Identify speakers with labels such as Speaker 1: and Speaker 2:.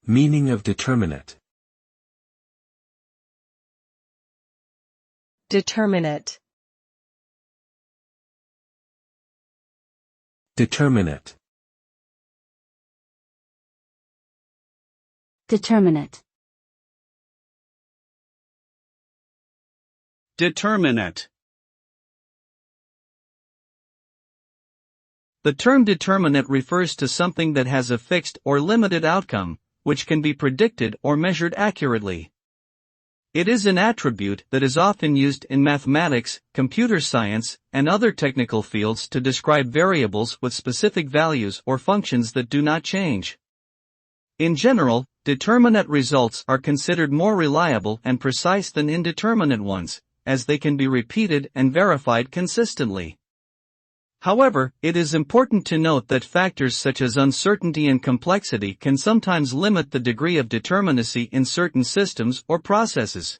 Speaker 1: Meaning of determinate.
Speaker 2: Determinate.
Speaker 1: Determinate.
Speaker 3: Determinate.
Speaker 4: Determinate. The term determinate refers to something that has a fixed or limited outcome, which can be predicted or measured accurately. It is an attribute that is often used in mathematics, computer science, and other technical fields to describe variables with specific values or functions that do not change. In general, determinate results are considered more reliable and precise than indeterminate ones, as they can be repeated and verified consistently. However, it is important to note that factors such as uncertainty and complexity can sometimes limit the degree of determinacy in certain systems or processes.